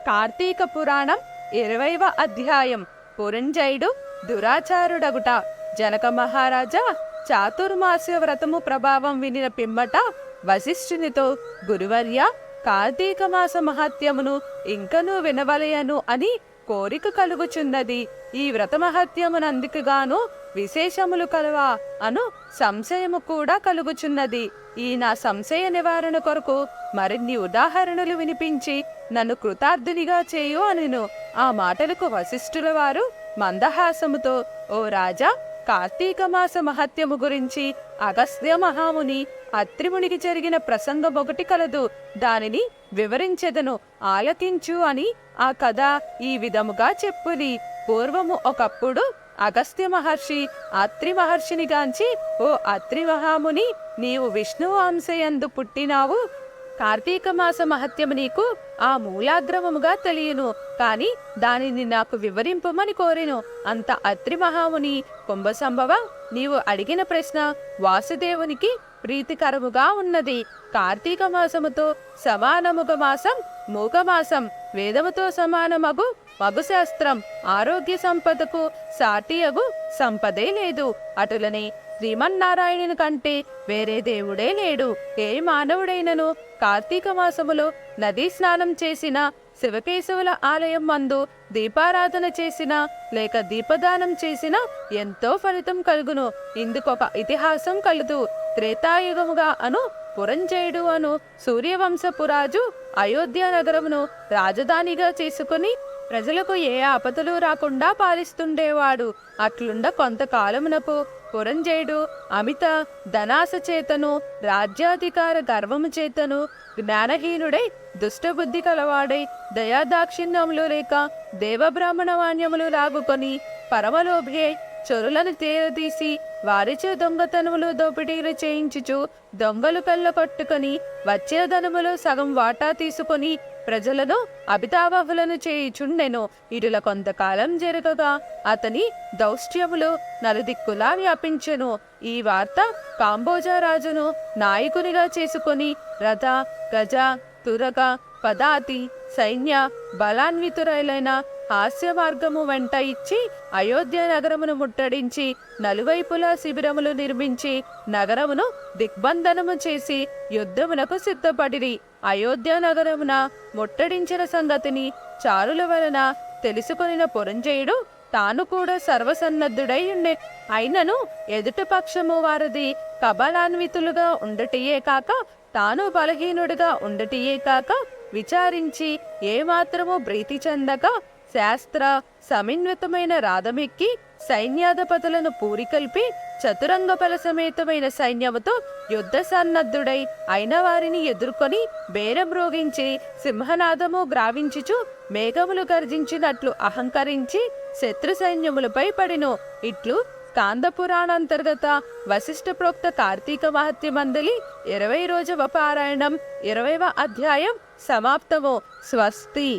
కార్తీక పురాణం 20వ అధ్యాయం. పురంజయుడు దురాచారుడగుట. జనక మహారాజా చాతుర్మాస్య వ్రతము ప్రభావం వినిన పిమ్మట వశిష్ఠునితో, గురువర్య, కార్తీక మాస మహత్యమును ఇంకనూ వినవలయను అని కోరిక కలుగుచున్నది. ఈ వ్రత మహత్యమునందుకుగాను విశేషములు కలవా అను సంశయము కూడా కలుగుచున్నది. ఈ నా సంశయ నివారణ కొరకు మరిన్ని ఉదాహరణలు వినిపించి నన్ను కృతార్థునిగా చేయు అనెను. ఆ మాటలకు వశిష్ఠుల వారు మందహాసముతో, ఓ రాజా, కార్తీక మాస మహత్యము గురించి అగస్త్య మహాముని అత్రిమునికి జరిగిన ప్రసంగం ఒకటి కలదు. దానిని వివరించెదను, ఆలకించు అని ఆ కథ ఈ విధముగా చెప్పుని. పూర్వము ఒకప్పుడు అగస్త్య మహర్షి అత్రి మహర్షిని గాంచి, ఓ అత్రి మహాముని, నీవు విష్ణువు అంశయందు పుట్టినావు. కార్తీక మాస మహత్యము నీకు ఆ మూలాగ్రమముగా తెలియను, కాని దానిని నాకు వివరింపమని కోరెను. అంత అత్రి మహాముని, కుంభసంభవ, నీవు అడిగిన ప్రశ్న వాసుదేవునికి ప్రీతికరముగా ఉన్నది. కార్తీక మాసముతో సమానముగ మాసం మూగమాసం, వేదముతో సమానమగు మగుశాస్త్రం, ఆరోగ్య సంపదకు సాటియగు సంపదే లేదు. అటులనే శ్రీమన్నారాయణుని కంటే వేరే దేవుడే లేడు. ఏ మానవుడైనను కార్తీక మాసములో నదీ స్నానం చేసిన, శివకేశవుల ఆలయం మందు దీపారాధన చేసిన, లేక దీపదానం చేసిన ఎంతో ఫలితం కలుగును. ఇందుకొక ఇతిహాసం కలదు. త్రేతాయుగముగా అను పురంజయుడు అను సూర్యవంశపురాజు అయోధ్య నగరమును రాజధానిగా చేసుకుని ప్రజలకు ఏ ఆపదలు రాకుండా పాలిస్తుండేవాడు. అట్లుండ కొంతకాలమునకు పురంజయుడు అమిత ధనాశ చేతను, రాజ్యాధికార గర్వము చేతను జ్ఞానహీనుడై, దుష్టబుద్ధి కలవాడై, దయాదాక్షిణ్యములు లేక దేవబ్రాహ్మణ వాణ్యములు లాగుకొని పరమలోభి చొరులను తేరదీసి వారిచే దొంగతనములు దోపిడీలు చేయించుచు దొంగలు కళ్ళ కొట్టుకొని వచ్చిన ధనములో సగం వాటా తీసుకొని ప్రజలను అభితావహులను చేయుచుండెను. ఇటుల కొంతకాలం జరగగా అతని దౌష్ట్యములు నలుదిక్కులా వ్యాపించెను. ఈ వార్త కాంబోజరాజును నాయకునిగా చేసుకొని రథ, గజ, తురగ, పదాతి సైన్య బలాన్వితురైన హాస్య మార్గము వెంట ఇచ్చి అయోధ్య నగరమును ముట్టడించి నలువైపులా శిబిరములు నిర్మించి నగరమును దిగ్బంధనము చేసి యుద్ధమునకు సిద్ధపడిరి. అయోధ్య నగరమున ముట్టడించిన సంగతిని చారుల వలన తెలుసుకొనిన పురంజయుడు తాను కూడా సర్వసన్నద్ధుడై ఉండే. అయినను ఎదుటి పక్షము వారిది కబలాన్వితులుగా ఉండటియే కాక, తాను బలహీనుడిగా ఉండటియే కాక, విచారించి ఏమాత్రము ప్రీతి చెందక శాస్త్ర సమిన్వితమైన రాధమెక్కి సైన్యాధిపతులను పూరికల్పి చతురంగ బల సమేతమైన సైన్యముతో యుద్ధ సన్నద్ధుడై అయిన వారిని ఎదుర్కొని బేరమ్రోగించి సింహనాదము గ్రావించుచు మేఘములు గర్జించినట్లు అహంకరించి శత్రు సైన్యములపై పడిను. ఇట్లు స్కాంద పురాణాంతర్గత వశిష్ఠ ప్రోక్త కార్తీక మహత్య మందలి 20 రోజువ పారాయణం 20వ అధ్యాయం సమాప్తము. స్వస్తి.